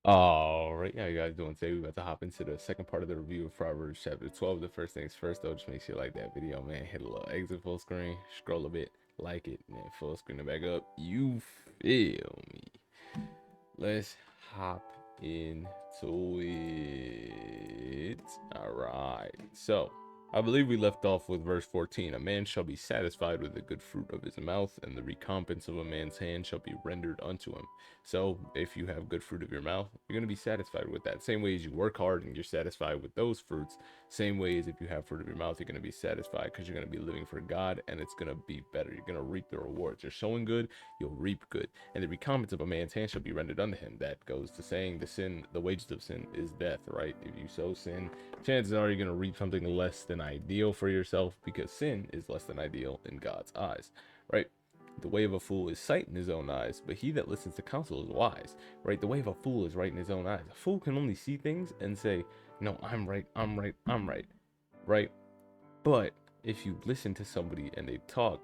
All right, how you guys doing today? We're about to hop into the second part of the review of Proverbs chapter 12. The first things first, though, just make sure you like that video, man. Hit a little exit full screen, scroll a bit, like it, and then full screen it back up. You feel me? Let's hop into it. All right, so I believe we left off with verse 14. A man shall be satisfied with the good fruit of his mouth, and the recompense of a man's hand shall be rendered unto him. So if you have good fruit of your mouth, you're going to be satisfied with that. Same way as you work hard and you're satisfied with those fruits, same way as if you have fruit of your mouth, you're going to be satisfied because you're going to be living for God, and it's going to be better. You're going to reap the rewards. You're sowing good, you'll reap good. And the recompense of a man's hand shall be rendered unto him. That goes to saying the wages of sin is death, right? If you sow sin, chances are you're going to reap something less than ideal for yourself, because sin is less than ideal in God's eyes, right? The way of a fool is sight in his own eyes, but he that listens to counsel is wise, right? The way of a fool is right in his own eyes. A fool can only see things and say, no, I'm right, I'm right, I'm right, right? But if you listen to somebody and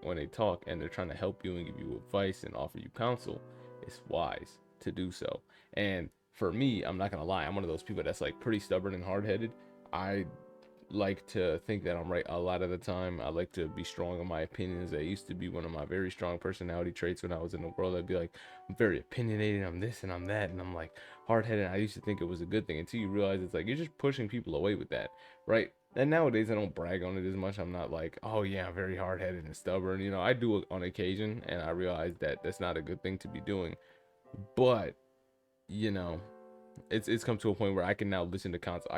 when they talk and they're trying to help you and give you advice and offer you counsel, it's wise to do so. And for me, I'm not gonna lie, I'm one of those people that's like pretty stubborn and hard-headed. I like to think that I'm right a lot of the time. I like to be strong in my opinions. That used to be one of my very strong personality traits when I was in the world. I'd be like, I'm very opinionated, I'm this and I'm that, and I'm like hard-headed. I used to think it was a good thing until you realize it's like you're just pushing people away with that, right? And nowadays I don't brag on it as much. I'm not like, oh yeah, I'm very hard-headed and stubborn. I do it on occasion, and I realize that that's not a good thing to be doing. But you know, it's come to a point where I can now listen to counsel.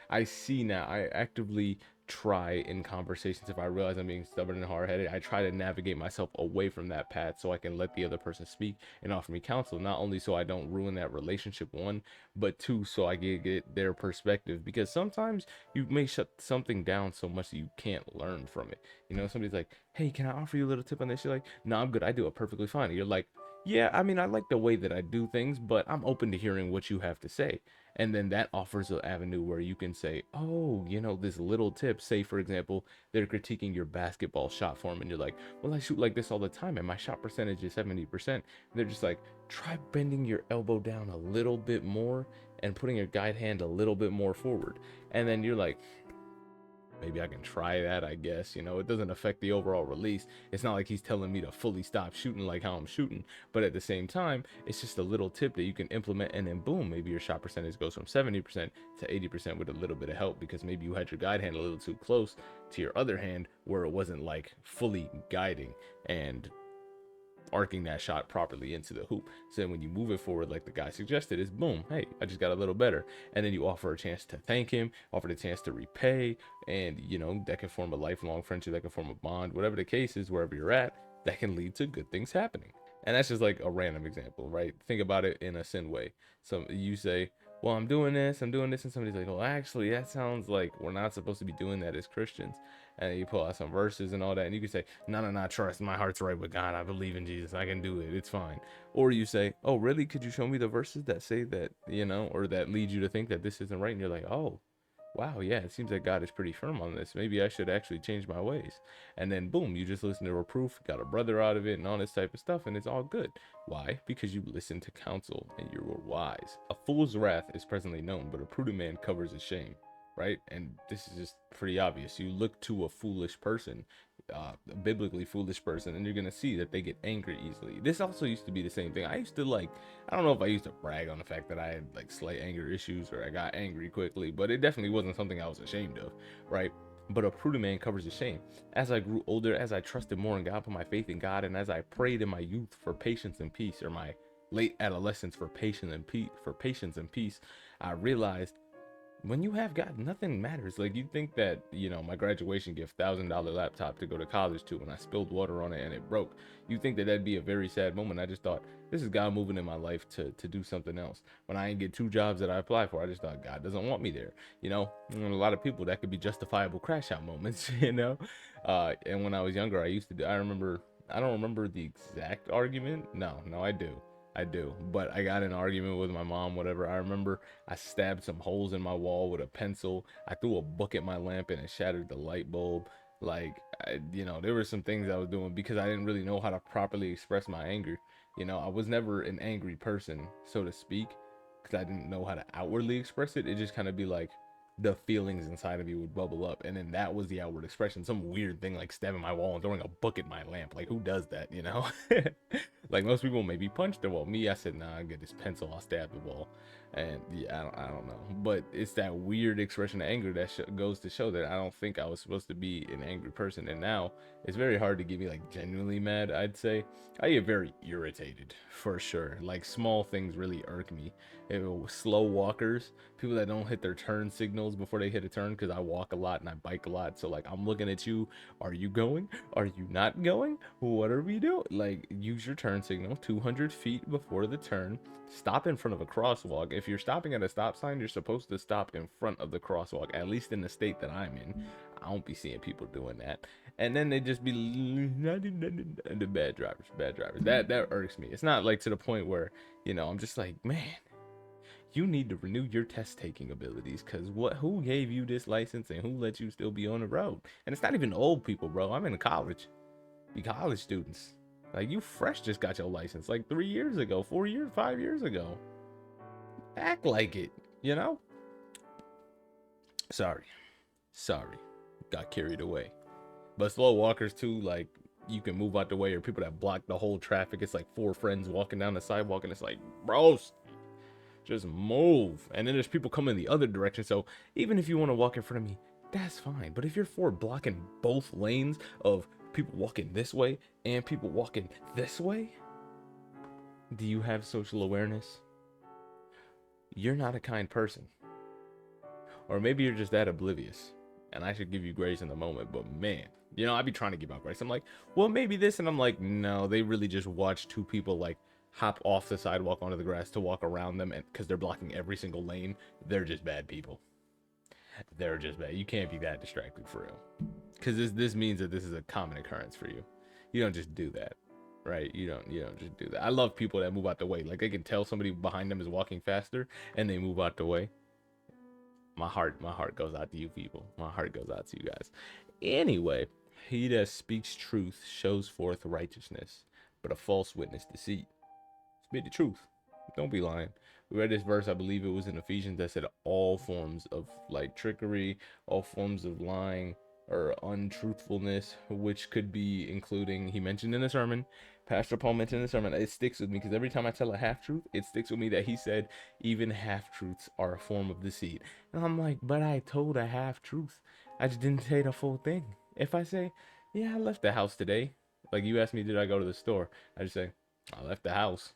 I see now. I actively try in conversations, if I realize I'm being stubborn and hard-headed, I try to navigate myself away from that path so I can let the other person speak and offer me counsel. Not only so I don't ruin that relationship, one, but two, so I get their perspective. Because sometimes you may shut something down so much that you can't learn from it. Somebody's like, "Hey, can I offer you a little tip on this?" You're like, "No, I'm good. I do it perfectly fine." And you're like, yeah, I mean, I like the way that I do things, but I'm open to hearing what you have to say. And then that offers an avenue where you can say, oh, this little tip. Say, for example, they're critiquing your basketball shot form, and you're like, well, I shoot like this all the time, and my shot percentage is 70%. And they're just like, try bending your elbow down a little bit more and putting your guide hand a little bit more forward. And then you're like, maybe I can try that, I guess. It doesn't affect the overall release. It's not like he's telling me to fully stop shooting like how I'm shooting, but at the same time, it's just a little tip that you can implement, and then boom, maybe your shot percentage goes from 70% to 80% with a little bit of help, because maybe you had your guide hand a little too close to your other hand where it wasn't like fully guiding and arcing that shot properly into the hoop. So when you move it forward like the guy suggested, is boom, hey, I just got a little better. And then you offer a chance to thank him, offer the chance to repay, and that can form a lifelong friendship, that can form a bond, whatever the case is, wherever you're at, that can lead to good things happening. And that's just like a random example, right? Think about it in a sin way. So you say, well, I'm doing this, and somebody's like, well, actually, that sounds like we're not supposed to be doing that as Christians. And you pull out some verses and all that, and you can say, no, no, no, trust, my heart's right with God, I believe in Jesus, I can do it, it's fine. Or you say, oh really, could you show me the verses that say that, or that lead you to think that this isn't right? And you're like, oh wow, yeah, it seems like God is pretty firm on this, maybe I should actually change my ways. And then boom, you just listen to reproof, got a brother out of it, and all this type of stuff, and it's all good. Why? Because you listened to counsel and you were wise. A fool's wrath is presently known, but a prudent man covers his shame, right? And this is just pretty obvious. You look to a foolish person, a biblically foolish person, and you're gonna see that they get angry easily. This also used to be the same thing. I used to like, I don't know if I used to brag on the fact that I had like slight anger issues or I got angry quickly, but it definitely wasn't something I was ashamed of, right? But a prudent man covers his shame. As I grew older, as I trusted more in God, put my faith in God, and as I prayed in my youth for patience and peace, or my late adolescence for patience and peace, I realized when you have God, nothing matters. Like, you think that, my graduation gift, $1,000 laptop to go to college to, when I spilled water on it and it broke, you think that that'd be a very sad moment. I just thought, this is God moving in my life to do something else. When I didn't get 2 jobs that I applied for, I just thought God doesn't want me there. And a lot of people, that could be justifiable crash out moments. And when I was younger, I don't remember the exact argument. No, I do, but I got in an argument with my mom, whatever. I remember I stabbed some holes in my wall with a pencil. I threw a book at my lamp and it shattered the light bulb. Like, there were some things I was doing because I didn't really know how to properly express my anger. I was never an angry person, so to speak. because I didn't know how to outwardly express it. It just kind of be like the feelings inside of you would bubble up, and then that was the outward expression. Some weird thing like stabbing my wall and throwing a book at my lamp. Like, who does that, you know? Like, most people maybe punch the wall. Me, I said, nah, I get this pencil, I'll stab the wall. And yeah, I don't know, but it's that weird expression of anger that goes to show that I don't think I was supposed to be an angry person. And now it's very hard to get me like genuinely mad. I'd say I get very irritated for sure. Like, small things really irk me. Slow walkers, people that don't hit their turn signals before they hit a turn, because I walk a lot and I bike a lot. So like, I'm looking at you. Are you going? Are you not going? What are we doing? Like, use your turn signal 200 feet before the turn. Stop in front of a crosswalk. If you're stopping at a stop sign, you're supposed to stop in front of the crosswalk, at least in the state that I'm in. I don't be seeing people doing that. And then they just be the bad drivers, bad drivers. That irks me. It's not like to the point where, you know, I'm just like, man, you need to renew your test taking abilities, because who gave you this license and who let you still be on the road? And it's not even old people, bro. I'm in college. Be college students. Like, you fresh just got your license like 3 years ago, 4 years, 5 years ago. Act like it, you know? Sorry. Got carried away. But slow walkers too, like, you can move out the way, or people that block the whole traffic. It's like 4 friends walking down the sidewalk, and it's like, bros, just move. And then there's people coming the other direction. So even if you want to walk in front of me, that's fine. But if you're 4 blocking both lanes of people walking this way and people walking this way, do you have social awareness? You're not a kind person. Or maybe you're just that oblivious, and I should give you grace in the moment. But man, you know, I be trying to give out grace. I'm like, well, maybe this. And I'm like, no, they really just watched 2 people like hop off the sidewalk onto the grass to walk around them, and because they're blocking every single lane. They're just bad people. They're just bad. You can't be that distracted for real, because this means that this is a common occurrence for you. You don't just do that, right? You don't just do that. I love people that move out the way. Like, they can tell somebody behind them is walking faster and they move out the way. My heart goes out to you people. My heart goes out to you guys. Anyway, he that speaks truth shows forth righteousness, but a false witness deceit. Speak the truth. Don't be lying. We read this verse, I believe it was in Ephesians, that said all forms of like trickery, all forms of lying or untruthfulness, which could be including, he mentioned in the sermon, Pastor Paul mentioned in the sermon, it sticks with me because every time I tell a half-truth, it sticks with me that he said even half-truths are a form of deceit. And I'm like, but I told a half-truth. I just didn't say the full thing. If I say, yeah, I left the house today, like you asked me, did I go to the store? I just say, I left the house.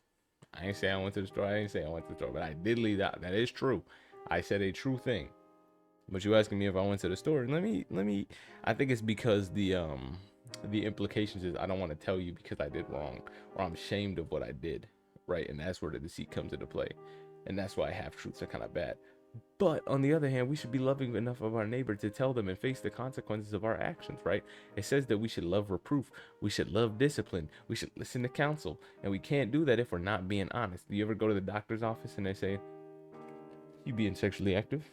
I ain't say I went to the store. I ain't say I went to the store, but I did leave that. That is true. I said a true thing. But you asking me if I went to the store? Let me. I think it's because the implications is I don't want to tell you because I did wrong, or I'm ashamed of what I did, right? And that's where the deceit comes into play, and that's why half truths are kind of bad. But on the other hand, we should be loving enough of our neighbor to tell them and face the consequences of our actions, right? It says that we should love reproof, we should love discipline, we should listen to counsel, and we can't do that if we're not being honest. Do you ever go to the doctor's office and they say, you being sexually active?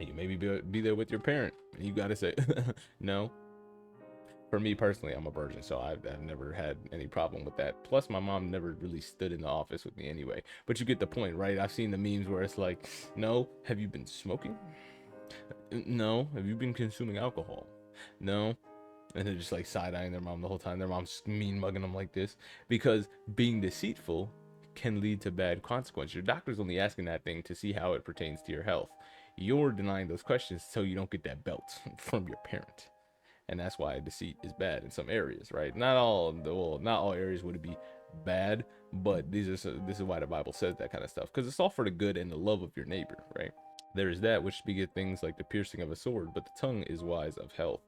And you maybe be there with your parent, and you gotta say, no. For me personally, I'm a virgin, so I've never had any problem with that. Plus, my mom never really stood in the office with me anyway. But you get the point, right? I've seen the memes where it's like, no, have you been smoking? No. Have you been consuming alcohol? No. And they're just like side-eyeing their mom the whole time. Their mom's mean mugging them like this. Because being deceitful can lead to bad consequences. Your doctor's only asking that thing to see how it pertains to your health. You're denying those questions so you don't get that belt from your parent. And that's why deceit is bad in some areas, right? Not all areas would it be bad, but this is why the Bible says that kind of stuff, because it's all for the good and the love of your neighbor, right? There is that which speaketh things like the piercing of a sword, but the tongue is wise of health.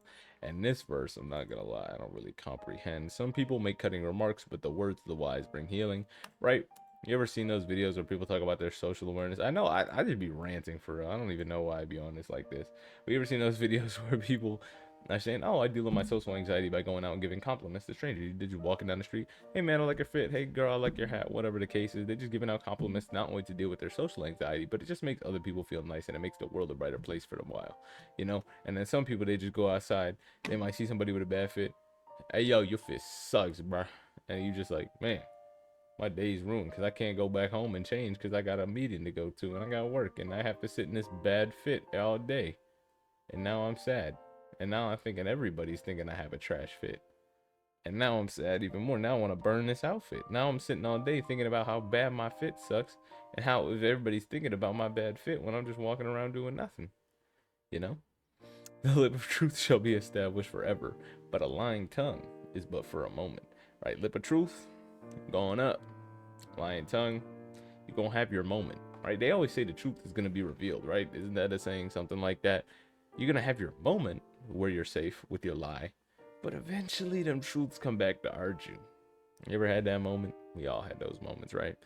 And this verse, I'm not gonna lie, I don't really comprehend. Some people make cutting remarks, but the words of the wise bring healing, right? You ever seen those videos where people talk about their social awareness? I know I just be ranting for real. I don't even know why I be on this like this. But you ever seen those videos where people are saying, oh, I deal with my social anxiety by going out and giving compliments to strangers? Did you walking down the street? Hey man, I like your fit. Hey girl, I like your hat. Whatever the case is, they're just giving out compliments not only to deal with their social anxiety, but it just makes other people feel nice, and it makes the world a brighter place for them while, you know? And then some people, they just go outside. They might see somebody with a bad fit. Hey yo, your fit sucks, bruh. And you just like, man, My day's ruined because I can't go back home and change because I got a meeting to go to and I got work and I have to sit in this bad fit all day. And now I'm sad. And now I'm thinking everybody's thinking I have a trash fit. And now I'm sad even more. Now I want to burn this outfit. Now I'm sitting all day thinking about how bad my fit sucks and how everybody's thinking about my bad fit when I'm just walking around doing nothing. You know? The lip of truth shall be established forever, but a lying tongue is but for a moment. Right? Lip of truth, going up. Lying tongue, you're gonna have your moment. Right? They always say the truth is gonna be revealed, right? Isn't that a saying? Something like that. You're gonna have your moment where you're safe with your lie, but eventually them truths come back to argue you. You ever had that moment? We all had those moments, right?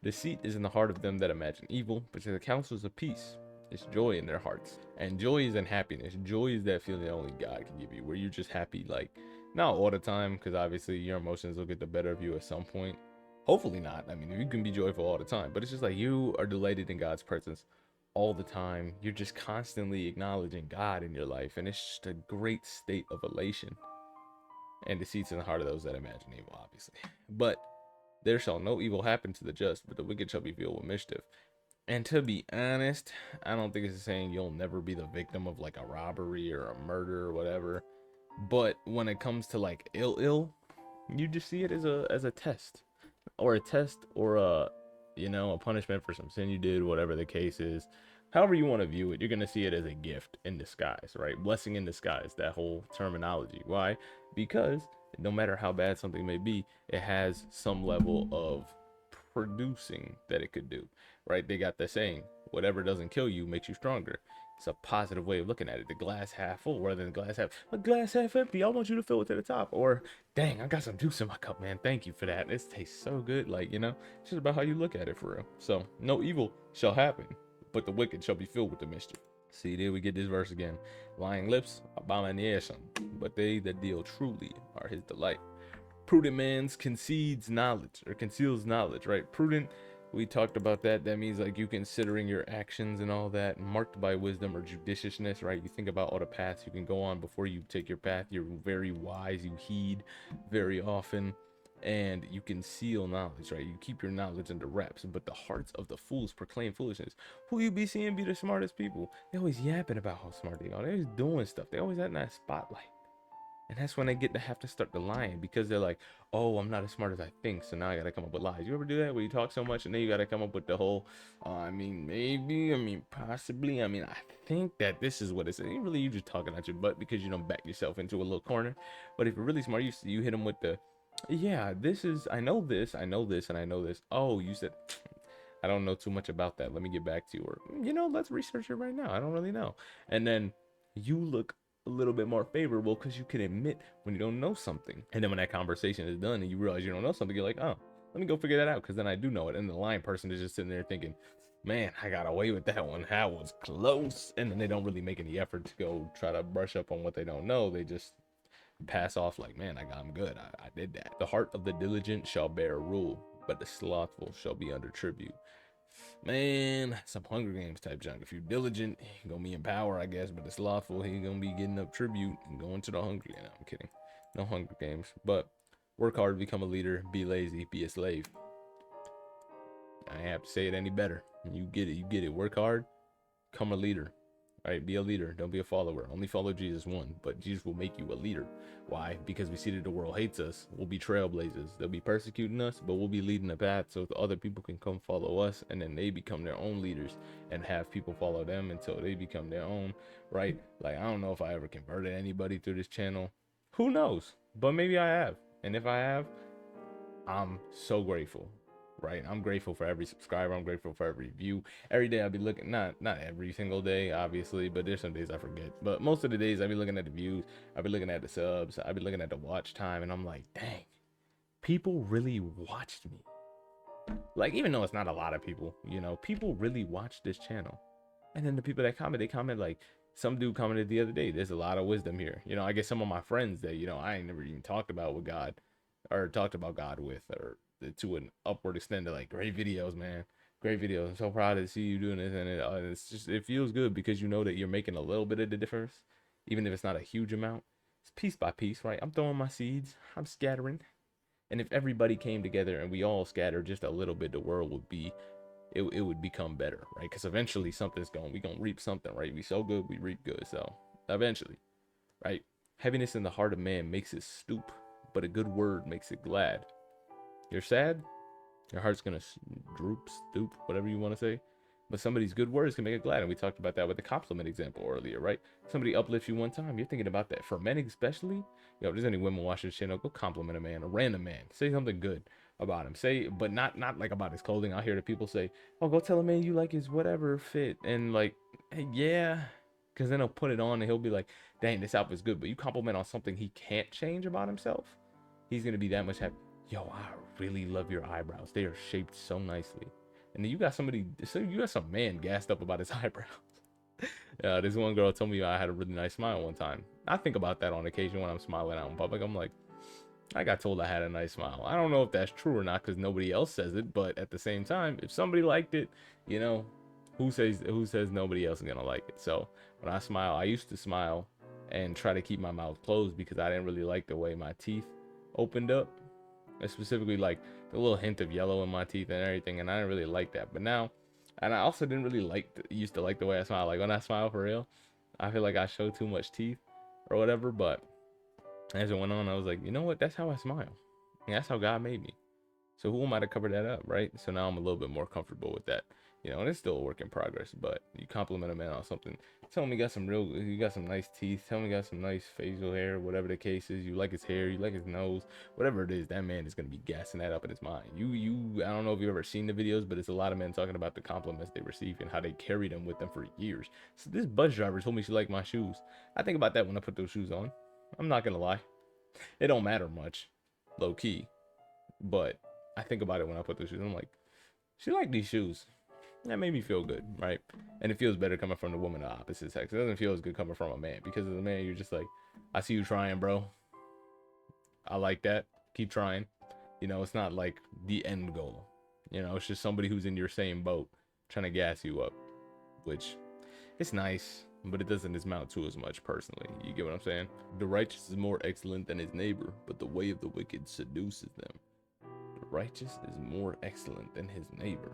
Deceit is in the heart of them that imagine evil, but to the counsels of peace, it's joy in their hearts. And joy isn't happiness. Joy is that feeling that only God can give you, where you're just happy, like, not all the time, because obviously your emotions will get the better of you at some point. Hopefully not. I mean, you can be joyful all the time, but it's just like you are delighted in God's presence all the time. You're just constantly acknowledging God in your life, and it's just a great state of elation. And deceit's in the heart of those that imagine evil, obviously. But there shall no evil happen to the just, but the wicked shall be filled with mischief. And to be honest, I don't think it's saying you'll never be the victim of like a robbery or a murder or whatever. But when it comes to like ill, you just see it as a test, or a test, or a punishment for some sin you did, whatever the case is. However you want to view it, you're gonna see it as a gift in disguise, right? Blessing in disguise, that whole terminology. Why? Because no matter how bad something may be, it has some level of producing that it could do, right? They got the saying, whatever doesn't kill you makes you stronger. It's a positive way of looking at it. The glass half full rather than the glass half empty. I want you to fill it to the top. Or, dang, I got some juice in my cup, man. Thank you for that. This tastes so good. Like, it's just about how you look at it for real. So, no evil shall happen, but the wicked shall be filled with the mischief. See, there we get this verse again. Lying lips, abomination, but they that deal truly are his delight. Prudent man's concedes knowledge, or conceals knowledge, right? Prudent, we talked about that. That means like you considering your actions and all that, marked by wisdom or judiciousness, right? You think about all the paths you can go on before you take your path. You're very wise, you heed very often, and you conceal knowledge, right? You keep your knowledge under wraps, but the hearts of the fools proclaim foolishness. Who you be seeing be the smartest people? They always yapping about how smart they are. They're always doing stuff. They always in that spotlight. And that's when they get to have to start the lying, because they're like, oh, I'm not as smart as I think, so now I gotta come up with lies. You ever do that where you talk so much and then you gotta come up with the whole, maybe, possibly, I think that this is what it's saying. Really, you just talking out your butt because you don't back yourself into a little corner. But if you're really smart, you hit them with the, yeah, I know this, and I know this. Oh, you said, I don't know too much about that. Let me get back to you. Or, let's research it right now. I don't really know. And then you look a little bit more favorable because you can admit when you don't know something. And then when that conversation is done and you realize you don't know something, you're like, oh, let me go figure that out because then I do know it. And the lying person is just sitting there thinking, man, I got away with that one. That was close. And then they don't really make any effort to go try to brush up on what they don't know. They just pass off like, man, I'm good. I did that. The heart of the diligent shall bear rule, but the slothful shall be under tribute. Man, some Hunger Games type junk. If you're diligent, you're gonna be in power, I guess. But the slothful, he's gonna be getting up tribute and going to the Hunger Games. No, I'm kidding. No Hunger Games. But work hard, become a leader. Be lazy, be a slave. I ain't have to say it any better. You get it. You get it. Work hard, become a leader. All right, be a leader. Don't be a follower. Only follow Jesus one, but Jesus will make you a leader. Why? Because we see that the world hates us. We'll be trailblazers. They'll be persecuting us, but we'll be leading the path so the other people can come follow us, and then they become their own leaders and have people follow them until they become their own, right? Like, I don't know if I ever converted anybody through this channel. Who knows? But maybe I have. And if I have, I'm so grateful. Right, I'm grateful for every subscriber. I'm grateful for every view. Every day I'll be looking, not every single day, obviously, but there's some days I forget. But most of the days I'll be looking at the views. I'll be looking at the subs. I'll be looking at the watch time, and I'm like, dang, people really watched me. Like, even though it's not a lot of people, people really watch this channel. And then the people that comment, they comment like, some dude commented the other day, there's a lot of wisdom here. I guess some of my friends that I ain't never even talked about with God, or talked about God with, or to an upward extent of like, great videos, man, great videos. I'm so proud to see you doing this, and it feels good because you know that you're making a little bit of the difference, even if it's not a huge amount. It's piece by piece, right? I'm throwing my seeds, I'm scattering, And if everybody came together and we all scattered just a little bit, the world would be, it would become better, right? Because eventually we gonna reap something, right? We sow good, we reap good. So eventually, right? Heaviness in the heart of man makes it stoop, but a good word makes it glad. You're sad, your heart's gonna droop, stoop, whatever you want to say. But somebody's good words can make it glad. And we talked about that with the compliment example earlier, right? Somebody uplifts you one time, you're thinking about that. For men especially, if there's any women watching this channel, go compliment a man, a random man. Say something good about him. Say, but not like about his clothing. I hear the people say, oh, go tell a man you like his whatever fit. And like, hey, yeah. Because then he'll put it on and he'll be like, dang, this outfit's good. But you compliment on something he can't change about himself, he's going to be that much happy. Yo, I really love your eyebrows. They are shaped so nicely. And then you got some man gassed up about his eyebrows. This one girl told me I had a really nice smile one time. I think about that on occasion when I'm smiling out in public. I'm like, I got told I had a nice smile. I don't know if that's true or not because nobody else says it. But at the same time, if somebody liked it, you know, who says nobody else is gonna like it? So when I smile, I used to smile and try to keep my mouth closed because I didn't really like the way my teeth opened up. Specifically like the little hint of yellow in my teeth and everything, and I didn't really like that. But now, and I also didn't really used to like the way I smile. Like when I smile for real, I feel like I show too much teeth or whatever. But as it went on, I was like, you know what? That's how I smile. And that's how God made me. So who am I to cover that up, right? So now I'm a little bit more comfortable with that. And it's still a work in progress, but you compliment a man on something. Tell him you got some nice teeth. Tell him you got some nice facial hair, whatever the case is. You like his hair, you like his nose, whatever it is, that man is going to be gassing that up in his mind. I don't know if you've ever seen the videos, but it's a lot of men talking about the compliments they receive and how they carry them with them for years. So this bus driver told me she liked my shoes. I think about that when I put those shoes on. I'm not going to lie. It don't matter much, low key, but I think about it when I put those shoes. I'm like, she liked these shoes. That made me feel good, right? And it feels better coming from the woman of the opposite sex. It doesn't feel as good coming from a man because as a man, you're just like, I see you trying, bro. I like that. Keep trying. It's not like the end goal. It's just somebody who's in your same boat trying to gas you up, which it's nice, but it doesn't amount to as much personally. You get what I'm saying? The righteous is more excellent than his neighbor, but the way of the wicked seduces them. The righteous is more excellent than his neighbor,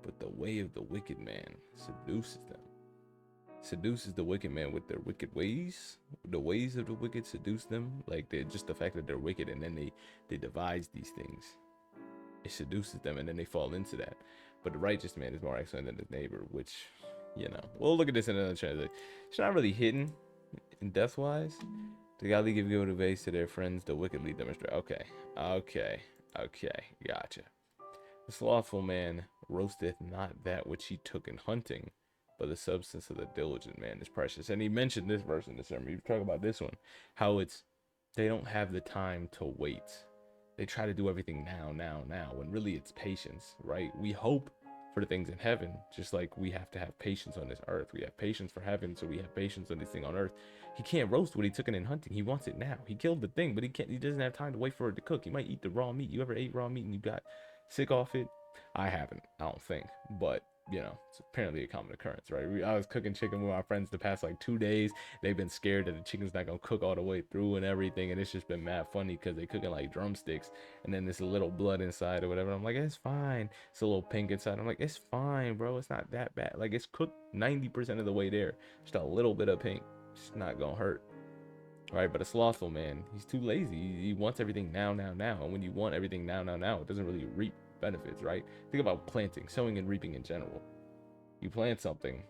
but the way of the wicked man seduces them. Seduces the wicked man with their wicked ways. The ways of the wicked seduce them. Like just the fact that they're wicked, and then they devise these things. It seduces them, and then they fall into that. But the righteous man is more excellent than his neighbor, which, we'll look at this in another translation. It's not really hidden in death-wise. The godly give good advice to their friends, the wicked lead them astray. Okay, gotcha. The slothful man roasteth not that which he took in hunting, but the substance of the diligent man is precious. And he mentioned this verse in the sermon. You talk about this one, how they don't have the time to wait. They try to do everything now, when really it's patience, right? We hope for the things in heaven, just like we have to have patience on this earth. We have patience for heaven, so we have patience on this thing on earth. He can't roast what he took in hunting. He wants it now. He killed the thing, but he doesn't have time to wait for it to cook. He might eat the raw meat. You ever ate raw meat and you got sick off it? I haven't, I don't think, but it's apparently a common occurrence, right? I was cooking chicken with my friends the past like 2 days. They've been scared that the chicken's not gonna cook all the way through and everything, and it's just been mad funny because they cooking like drumsticks, and then there's a little blood inside or whatever. I'm like, it's fine. It's a little pink inside. I'm like, it's fine, bro. It's not that bad. Like, it's cooked 90% of the way there. Just a little bit of pink. It's not gonna hurt. Right, but a slothful man, he's too lazy. He wants everything now. And when you want everything now, it doesn't really reap benefits, right? Think about planting, sowing, and reaping in general. You plant something,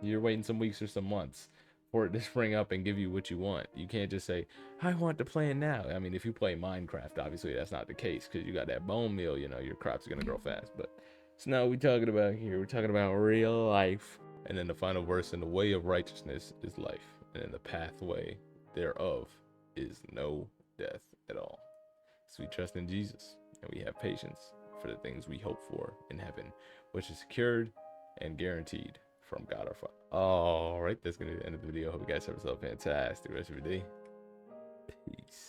you're waiting some weeks or some months for it to spring up and give you what you want. You can't just say, I want to plant now. I mean, if you play Minecraft, obviously that's not the case because you got that bone meal, your crops are going to grow fast. But so now we're talking about here, we're talking about real life. And then the final verse, and the way of righteousness is life, and then the pathway thereof is no death at all. So we trust in Jesus, and we have patience for the things we hope for in heaven, which is secured and guaranteed from God our Father. All right, that's gonna be the end of the video. Hope you guys have yourself a fantastic rest of your day. Peace.